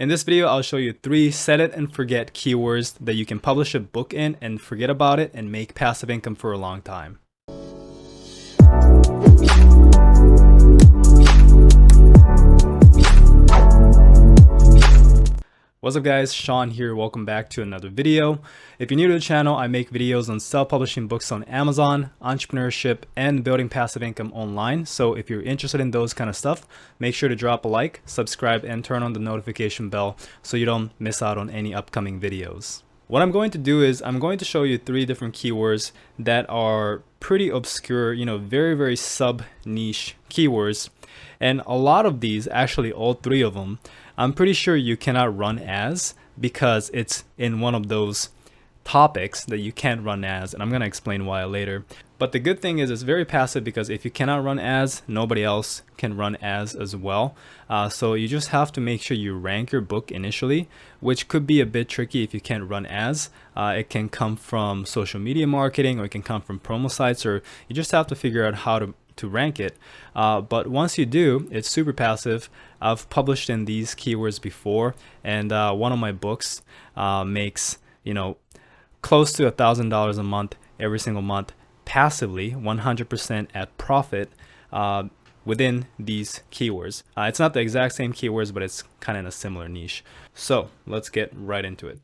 In this video, I'll show you 3 set it and forget keywords that you can publish a book in and forget about it and make passive income for a long time. What's up guys, Sean here, welcome back to another video. If you're new to the channel, I make videos on self-publishing books on Amazon, entrepreneurship, and building passive income online. So if you're interested in those kind of stuff, make sure to drop a like, subscribe, and turn on the notification bell so you don't miss out on any upcoming videos. What I'm going to do is I'm going to show you 3 different keywords that are pretty obscure, very sub-niche keywords. And a lot of these, actually all 3 of them, I'm pretty sure you cannot run as because it's in one of those topics that you can't run as, and I'm going to explain why later. But the good thing is it's very passive because if you cannot run as, nobody else can run as well. So you just have to make sure you rank your book initially, which could be a bit tricky if you can't run as. It can come from social media marketing, or it can come from promo sites, or you just have to figure out how to rank it. But once you do, it's super passive. I've published in these keywords before, and one of my books makes close to $1,000 a month every single month passively, 100% at profit within these keywords. It's not the exact same keywords, but it's kind of in a similar niche. So let's get right into it.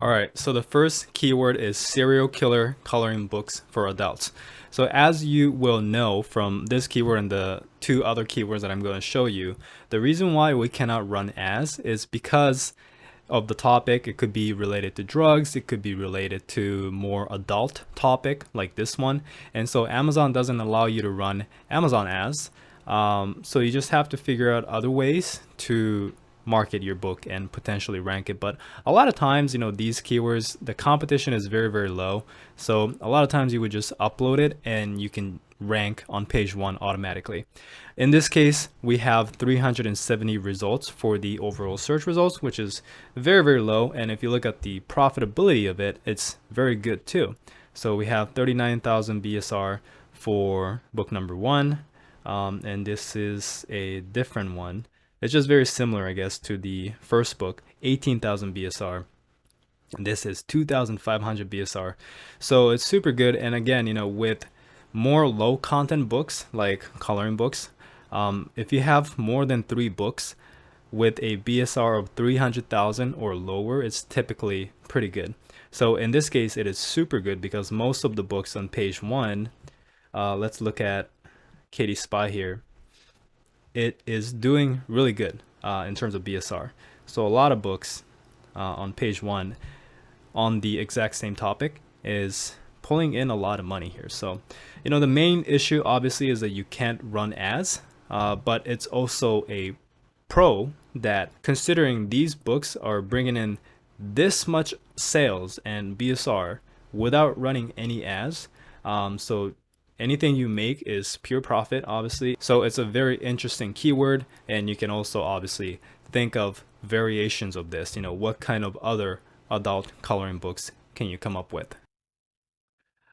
Alright, so the first keyword is serial killer coloring books for adults. So as you will know from this keyword and the 2 other keywords that I'm going to show you, the reason why we cannot run as is because of the topic. It could be related to drugs, it could be related to more adult topic like this one, and so Amazon doesn't allow you to run Amazon as. So you just have to figure out other ways to market your book and potentially rank it. But a lot of times, these keywords, the competition is very low, so a lot of times you would just upload it and you can rank on page 1 automatically. In this case, we have 370 results for the overall search results, which is very low, and if you look at the profitability of it, it's very good too. So we have 39,000 BSR for book number 1, and this is a different one. It's just very similar, I guess, to the first book, 18,000 BSR. And this is 2,500 BSR. So it's super good. And again, with more low content books like coloring books, if you have more than 3 books with a BSR of 300,000 or lower, it's typically pretty good. So in this case, it is super good because most of the books on page 1, let's look at Katie Spy here. It is doing really good in terms of BSR. So a lot of books on page 1 on the exact same topic is pulling in a lot of money here. So, the main issue obviously is that you can't run as, but it's also a pro that considering these books are bringing in this much sales and BSR without running any ads. So anything you make is pure profit, obviously. So it's a very interesting keyword, and you can also obviously think of variations of this. What kind of other adult coloring books can you come up with?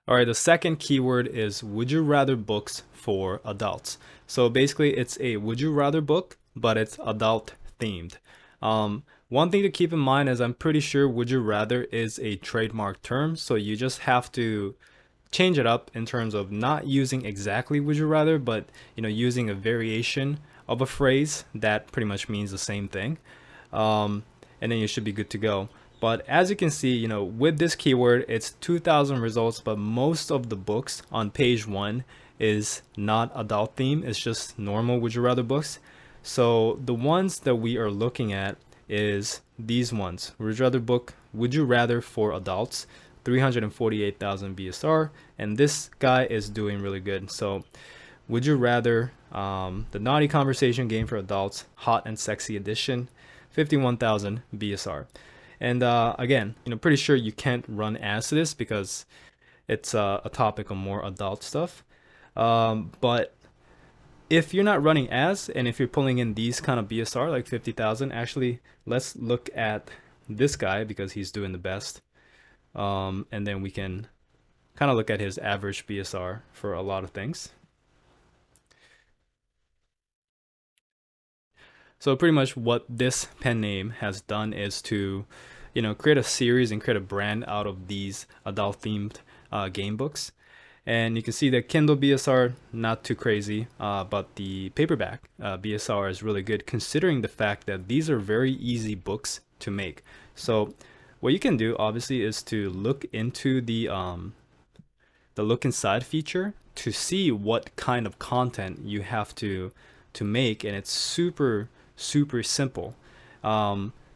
All right, the second keyword is would you rather books for adults. So basically it's a would you rather book, but it's adult themed. One thing to keep in mind is I'm pretty sure would you rather is a trademark term, so you just have to change it up in terms of not using exactly would you rather, but using a variation of a phrase that pretty much means the same thing, and then you should be good to go. But as you can see, with this keyword, it's 2,000 results, but most of the books on page 1 is not adult theme, it's just normal would you rather books. So the ones that we are looking at is these ones: would you rather book, would you rather for adults, 348,000 BSR, and this guy is doing really good. So would you rather, the naughty conversation game for adults, hot and sexy edition, 51,000 BSR. And again, pretty sure you can't run as to this because it's a topic of more adult stuff. But if you're not running as, and if you're pulling in these kind of BSR like 50,000, actually let's look at this guy because he's doing the best. And then we can kind of look at his average BSR for a lot of things. So pretty much what this pen name has done is to, create a series and create a brand out of these adult themed game books. And you can see the Kindle BSR, not too crazy, but the paperback BSR is really good considering the fact that these are very easy books to make. So what you can do obviously is to look into the look inside feature to see what kind of content you have to make, and it's super simple.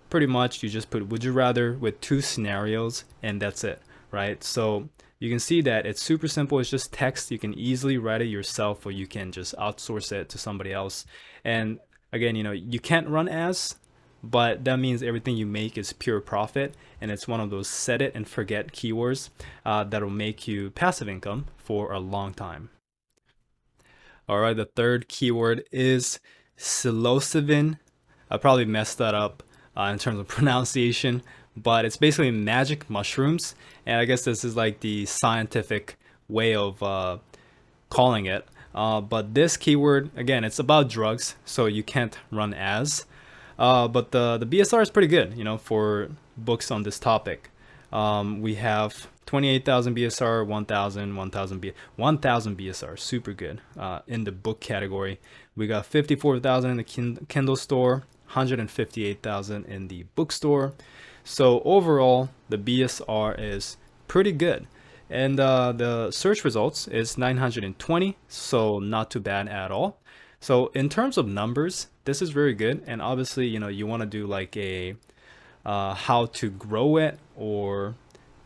Pretty much you just put would you rather with 2 scenarios and that's it, right? So you can see that it's super simple. It's just text. You can easily write it yourself, or you can just outsource it to somebody else. And again, you can't run ads, but that means everything you make is pure profit, and it's one of those set it and forget keywords that'll make you passive income for a long time. All right, the third keyword is psilocybin. I probably messed that up in terms of pronunciation, but it's basically magic mushrooms, and I guess this is like the scientific way of calling it. But this keyword, again, it's about drugs, so you can't run ads. But the BSR is pretty good, for books on this topic. We have 28,000 BSR, 1,000 BSR, super good in the book category. We got 54,000 in the Kindle store, 158,000 in the bookstore. So overall, the BSR is pretty good. And the search results is 920, so not too bad at all. So in terms of numbers, this is very good. And obviously, you want to do like a how to grow it, or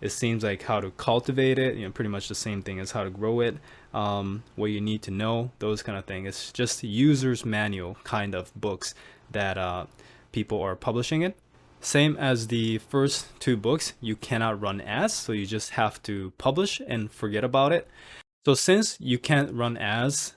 it seems like how to cultivate it, pretty much the same thing as how to grow it, what you need to know, those kind of things. It's just user's manual kind of books that people are publishing it. Same as the first 2 books, you cannot run ads, so you just have to publish and forget about it. So since you can't run ads,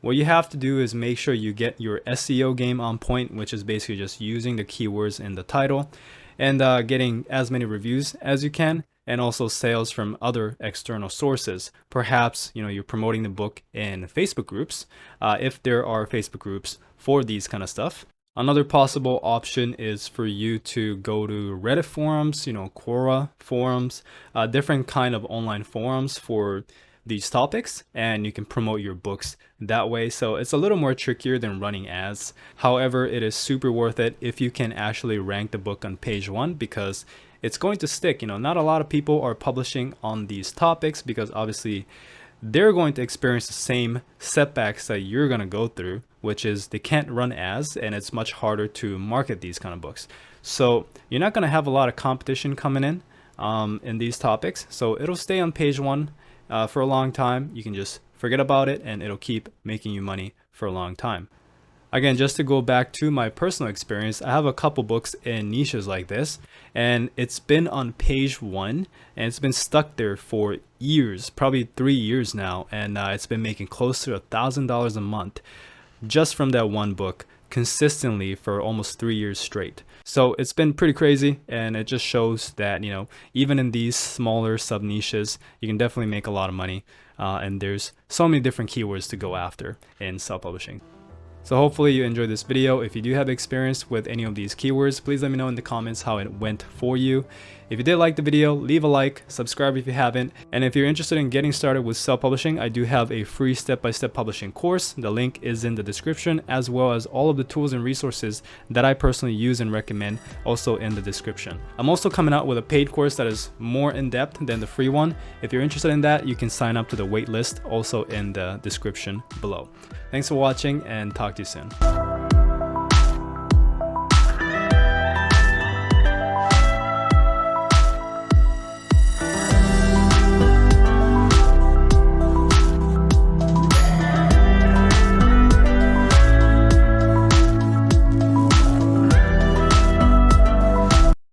what you have to do is make sure you get your SEO game on point, which is basically just using the keywords in the title and getting as many reviews as you can, and also sales from other external sources. Perhaps you're promoting the book in Facebook groups, if there are Facebook groups for these kind of stuff. Another possible option is for you to go to Reddit forums, Quora forums, different kind of online forums for these topics, and you can promote your books that way. So it's a little more trickier than running ads. However, it is super worth it if you can actually rank the book on page 1, because it's going to stick. Not a lot of people are publishing on these topics because obviously they're going to experience the same setbacks that you're going to go through, which is they can't run ads, and it's much harder to market these kind of books. So you're not going to have a lot of competition coming in these topics. So it'll stay on page 1 for a long time. You can just forget about it, and it'll keep making you money for a long time. Again, just to go back to my personal experience, I have a couple books in niches like this, and it's been on page 1, and it's been stuck there for years, probably 3 years now, and it's been making close to $1,000 a month just from that one book consistently for almost 3 years straight. So it's been pretty crazy, and it just shows that even in these smaller sub niches, you can definitely make a lot of money, and there's so many different keywords to go after in self-publishing. So hopefully you enjoyed this video. If you do have experience with any of these keywords, please let me know in the comments how it went for you. If you did like the video, leave a like, subscribe if you haven't, and if you're interested in getting started with self-publishing, I do have a free step-by-step publishing course. The link is in the description, as well as all of the tools and resources that I personally use and recommend also in the description. I'm also coming out with a paid course that is more in-depth than the free one. If you're interested in that, you can sign up to the wait list also in the description below. Thanks for watching, and talk to you soon.